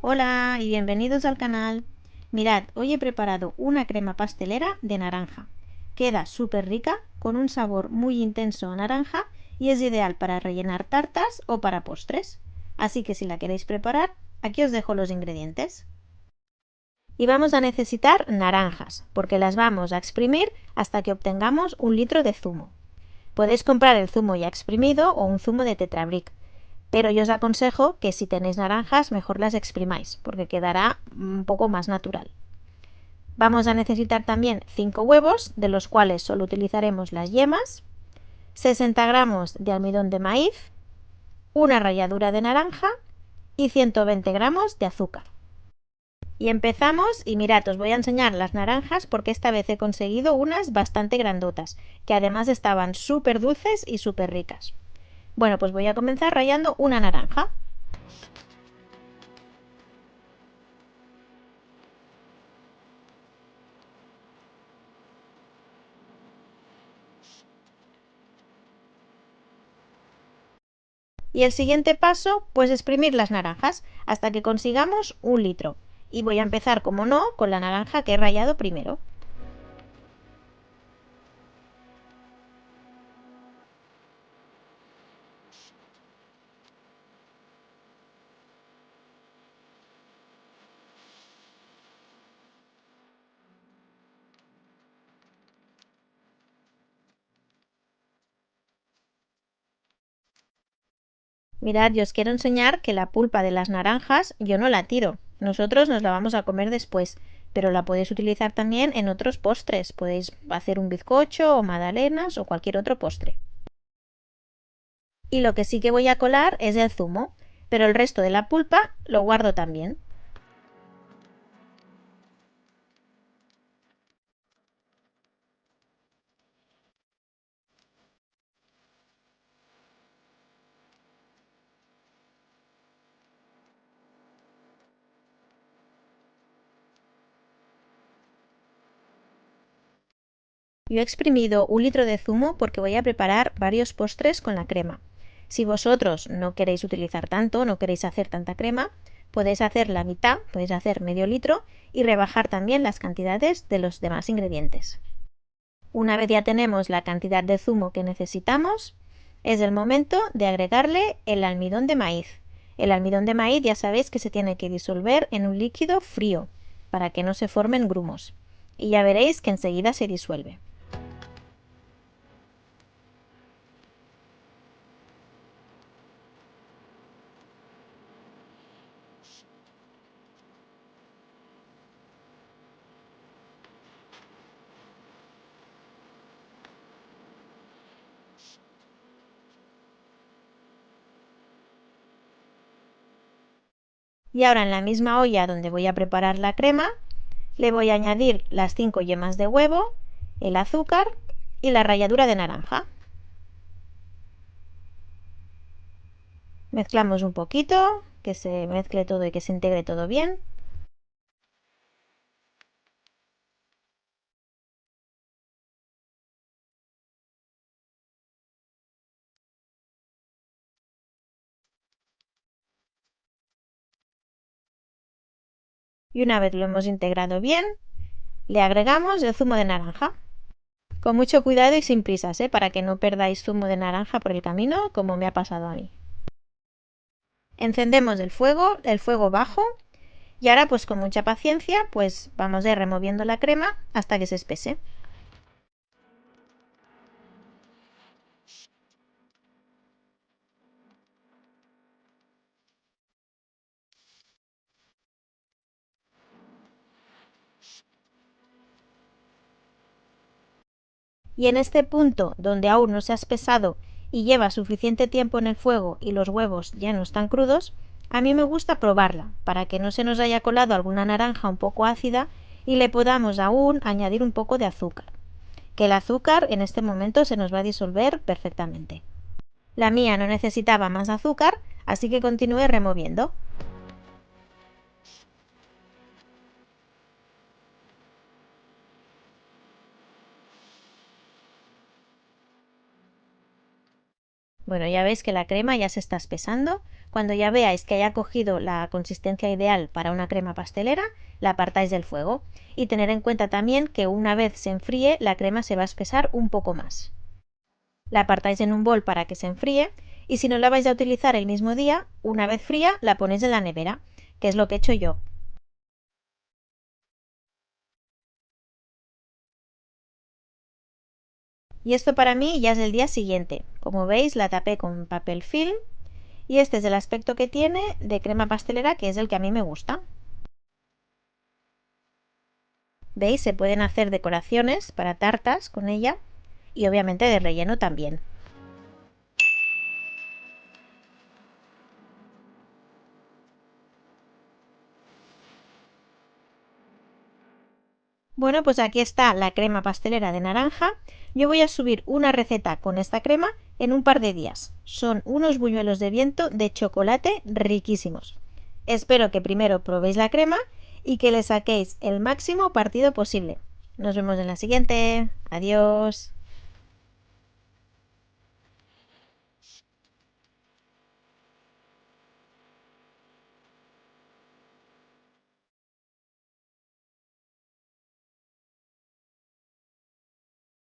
Hola y bienvenidos al canal. Mirad, hoy he preparado una crema pastelera de naranja. Queda súper rica, con un sabor muy intenso a naranja y es ideal para rellenar tartas o para postres. Así que si la queréis preparar, aquí os dejo los ingredientes. Y vamos a necesitar naranjas, porque las vamos a exprimir hasta que obtengamos 1 litro de zumo. Podéis comprar el zumo ya exprimido o un zumo de Tetrabric, pero yo os aconsejo que si tenéis naranjas mejor las exprimáis porque quedará un poco más natural. Vamos a necesitar también 5 huevos, de los cuales solo utilizaremos las yemas, 60 gramos de almidón de maíz, una ralladura de naranja y 120 gramos de azúcar. Y empezamos, y mirad, os voy a enseñar las naranjas porque esta vez he conseguido unas bastante grandotas, que además estaban súper dulces y súper ricas. Bueno, pues voy a comenzar rallando una naranja. Y el siguiente paso, pues exprimir las naranjas hasta que consigamos 1 litro. Y voy a empezar, como no, con la naranja que he rallado primero. Mirad, yo os quiero enseñar que la pulpa de las naranjas yo no la tiro. Nosotros nos la vamos a comer después, pero la podéis utilizar también en otros postres. Podéis hacer un bizcocho o magdalenas o cualquier otro postre. Y lo que sí que voy a colar es el zumo, pero el resto de la pulpa lo guardo también. Yo he exprimido 1 litro de zumo porque voy a preparar varios postres con la crema. Si vosotros no queréis utilizar tanto, no queréis hacer tanta crema, podéis hacer la mitad, podéis hacer medio litro y rebajar también las cantidades de los demás ingredientes. Una vez ya tenemos la cantidad de zumo que necesitamos, es el momento de agregarle el almidón de maíz. El almidón de maíz ya sabéis que se tiene que disolver en un líquido frío para que no se formen grumos. Y ya veréis que enseguida se disuelve. Y ahora en la misma olla donde voy a preparar la crema, le voy a añadir las 5 yemas de huevo, el azúcar y la ralladura de naranja. Mezclamos un poquito, que se mezcle todo y que se integre todo bien. Y una vez lo hemos integrado bien, le agregamos el zumo de naranja. Con mucho cuidado y sin prisas, para que no perdáis zumo de naranja por el camino, como me ha pasado a mí. Encendemos el fuego bajo, y ahora pues con mucha paciencia pues vamos a ir removiendo la crema hasta que se espese. Y en este punto donde aún no se ha espesado y lleva suficiente tiempo en el fuego y los huevos ya no están crudos, a mí me gusta probarla para que no se nos haya colado alguna naranja un poco ácida y le podamos aún añadir un poco de azúcar, que el azúcar en este momento se nos va a disolver perfectamente. La mía no necesitaba más azúcar, así que continué removiendo. Bueno, ya veis que la crema ya se está espesando. Cuando ya veáis que haya cogido la consistencia ideal para una crema pastelera, la apartáis del fuego. Y tener en cuenta también que una vez se enfríe, la crema se va a espesar un poco más. La apartáis en un bol para que se enfríe y si no la vais a utilizar el mismo día, una vez fría, la ponéis en la nevera, que es lo que he hecho yo. Y esto para mí ya es el día siguiente. Como veis, la tapé con papel film y este es el aspecto que tiene de crema pastelera, que es el que a mí me gusta. ¿Veis? Se pueden hacer decoraciones para tartas con ella y obviamente de relleno también. Bueno, pues aquí está la crema pastelera de naranja. Yo voy a subir una receta con esta crema en un par de días. Son unos buñuelos de viento de chocolate riquísimos. Espero que primero probéis la crema y que le saquéis el máximo partido posible. Nos vemos en la siguiente. Adiós.